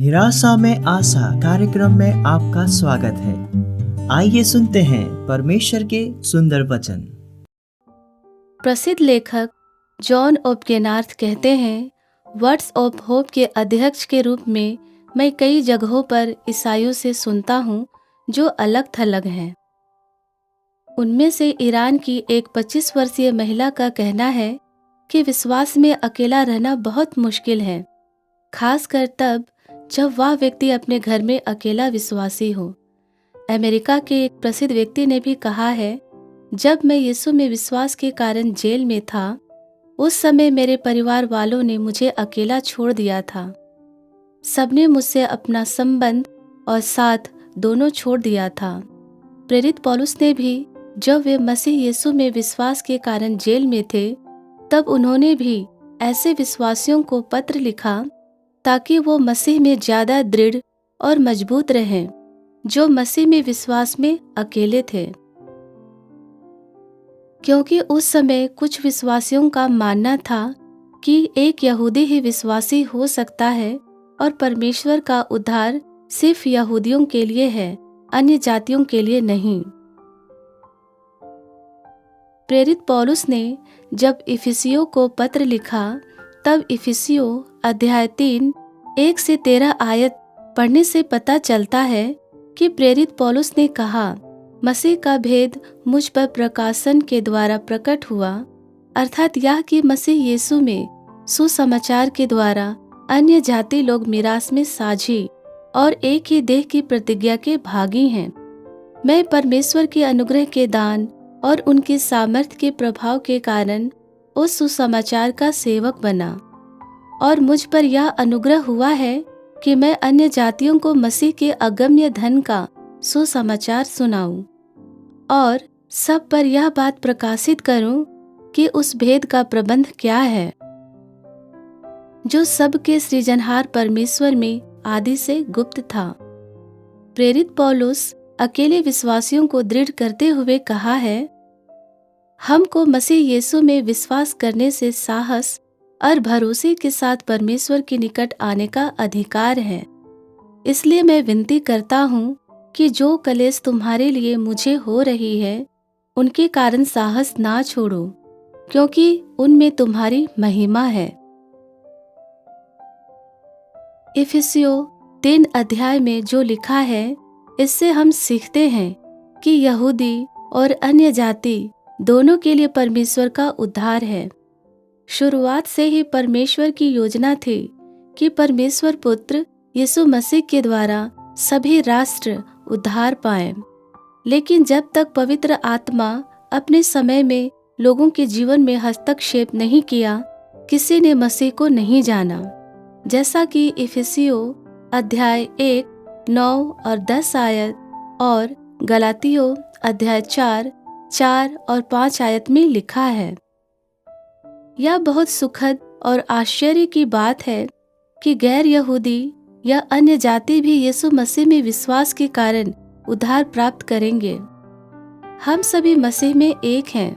निराशा में आशा कार्यक्रम में आपका स्वागत है। आइए सुनते हैं परमेश्वर के सुंदर वचन। प्रसिद्ध लेखक जॉन ओपगेनार्थ कहते हैं, वर्ड्स ऑफ होप के अध्यक्ष के रूप में मैं कई जगहों पर ईसाइयों से सुनता हूँ जो अलग थलग हैं। उनमें से ईरान की एक 25 वर्षीय महिला का कहना है कि विश्वास में अकेला रहना बहुत मुश्किल है, खासकर तब जब वह व्यक्ति अपने घर में अकेला विश्वासी हो। अमेरिका के एक प्रसिद्ध व्यक्ति ने भी कहा है, जब मैं यीशु में विश्वास के कारण जेल में था, उस समय मेरे परिवार वालों ने मुझे अकेला छोड़ दिया था। सबने मुझसे अपना संबंध और साथ दोनों छोड़ दिया था। प्रेरित पौलुस ने भी जब वे मसीह यीशु में विश्वास के कारण जेल में थे, तब उन्होंने भी ऐसे विश्वासियों को पत्र लिखा ताकि वो मसीह में ज्यादा दृढ़ और मजबूत रहें, जो मसीह में विश्वास में अकेले थे। क्योंकि उस समय कुछ विश्वासियों का मानना था कि एक यहूदी ही विश्वासी हो सकता है और परमेश्वर का उद्धार सिर्फ यहूदियों के लिए है, अन्य जातियों के लिए नहीं। प्रेरित पौलुस ने जब इफिसियों को पत्र लिखा, तब इफिसियों अध्याय 3 1 से 13 आयत पढ़ने से पता चलता है कि प्रेरित पौलुस ने कहा, मसीह का भेद मुझ पर प्रकाशन के द्वारा प्रकट हुआ, अर्थात यह कि मसीह यीशु में सुसमाचार के द्वारा अन्य जाति लोग मिरास में साझी और एक ही देह की प्रतिज्ञा के भागी हैं। मैं परमेश्वर के अनुग्रह के दान और उनकी सामर्थ्य के प्रभाव के कारण उस सुसमाचार का सेवक बना, और मुझ पर यह अनुग्रह हुआ है कि मैं अन्य जातियों को मसीह के अगम्य धन का सुसमाचार सुनाऊं और सब पर यह बात प्रकाशित करूं कि उस भेद का प्रबंध क्या है, जो सबके सृजनहार परमेश्वर में आदि से गुप्त था। प्रेरित पौलुस अकेले विश्वासियों को दृढ़ करते हुए कहा है, हमको मसीह यीशु में विश्वास करने से साहस और भरोसे के साथ परमेश्वर के निकट आने का अधिकार है। इसलिए मैं विनती करता हूँ कि जो कलेश तुम्हारे लिए मुझे हो रही है, उनके कारण साहस ना छोड़ो, क्योंकि उनमें तुम्हारी महिमा है। इफिसियों 3 अध्याय में जो लिखा है, इससे हम सीखते हैं कि यहूदी और अन्य जाति दोनों के लिए परमेश्वर का उद्धार है। शुरुआत से ही परमेश्वर की योजना थी कि परमेश्वर पुत्र यीशु मसीह के द्वारा सभी राष्ट्र उद्धार पाएं। लेकिन जब तक पवित्र आत्मा अपने समय में लोगों के जीवन में हस्तक्षेप नहीं किया, किसी ने मसीह को नहीं जाना। जैसा कि इफिसियों अध्याय 1 9 और 10 आयत और गलातियों अध्याय 4 और 5 आयत में लिखा है। यह बहुत सुखद और आश्चर्य की बात है कि गैर यहूदी या अन्य जाति भी यीशु मसीह में विश्वास के कारण उद्धार प्राप्त करेंगे। हम सभी मसीह में एक हैं।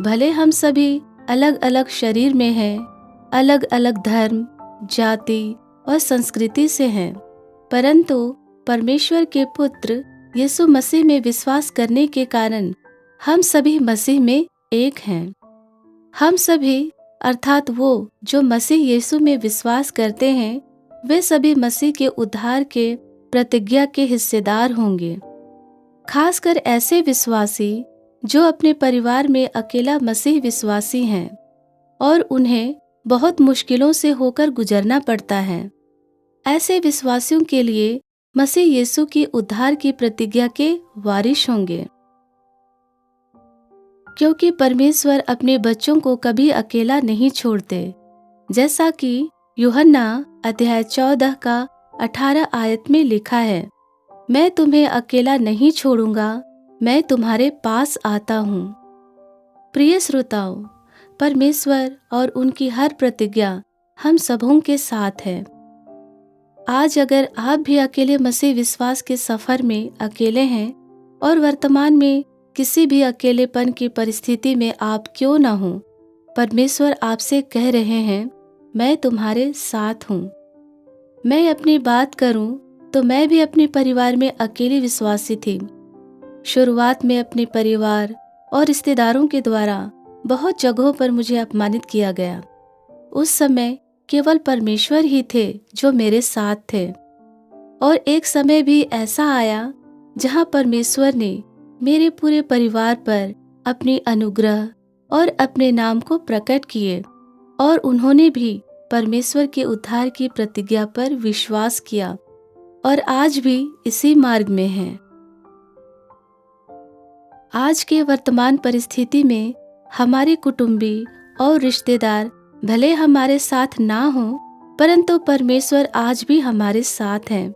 भले हम सभी अलग अलग शरीर में हैं, अलग अलग धर्म, जाति और संस्कृति से हैं, परंतु परमेश्वर के पुत्र यीशु मसीह में विश्वास करने के कारण हम सभी मसीह में एक हैं। हम सभी अर्थात वो जो मसीह यीशु में विश्वास करते हैं, वे सभी मसीह के उद्धार के प्रतिज्ञा के हिस्सेदार होंगे। खासकर ऐसे विश्वासी जो अपने परिवार में अकेला मसीह विश्वासी हैं और उन्हें बहुत मुश्किलों से होकर गुजरना पड़ता है। ऐसे विश्वासियों के लिए मसीह यीशु की उद्धार की प्रतिज्ञा के वारिश होंगे, क्योंकि परमेश्वर अपने बच्चों को कभी अकेला नहीं छोड़ते। जैसा कि यूहन्ना अध्याय 14 का 18 आयत में लिखा है, मैं तुम्हें अकेला नहीं छोड़ूंगा, मैं तुम्हारे पास आता हूँ। प्रिय श्रोताओ, परमेश्वर और उनकी हर प्रतिज्ञा हम सबों के साथ है। आज अगर आप भी अकेले मसीह विश्वास के सफर में अकेले हैं और वर्तमान में किसी भी अकेलेपन की परिस्थिति में आप क्यों न हो, परमेश्वर आपसे कह रहे हैं, मैं तुम्हारे साथ हूँ। मैं अपनी बात करूं तो मैं भी अपने परिवार में अकेली विश्वासी थी। शुरुआत में अपने परिवार और रिश्तेदारों के द्वारा बहुत जगहों पर मुझे अपमानित किया गया। उस समय केवल परमेश्वर ही थे जो मेरे साथ थे। और एक समय भी ऐसा आया जहां परमेश्वर ने मेरे पूरे परिवार पर अपनी अनुग्रह और अपने नाम को प्रकट किए और उन्होंने भी परमेश्वर के उद्धार की प्रतिज्ञा पर विश्वास किया और आज भी इसी मार्ग में हैं। आज के वर्तमान परिस्थिति में हमारे कुटुंबी और रिश्तेदार भले हमारे साथ ना हो, परंतु परमेश्वर आज भी हमारे साथ हैं।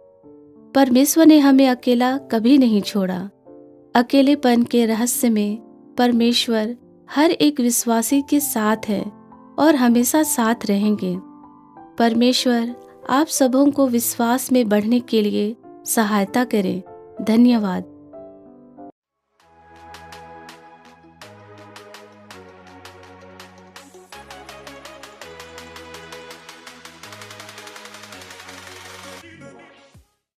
परमेश्वर ने हमें अकेला कभी नहीं छोड़ा। अकेलेपन के रहस्य में परमेश्वर हर एक विश्वासी के साथ है और हमेशा साथ रहेंगे। परमेश्वर आप सबों को विश्वास में बढ़ने के लिए सहायता करें। धन्यवाद।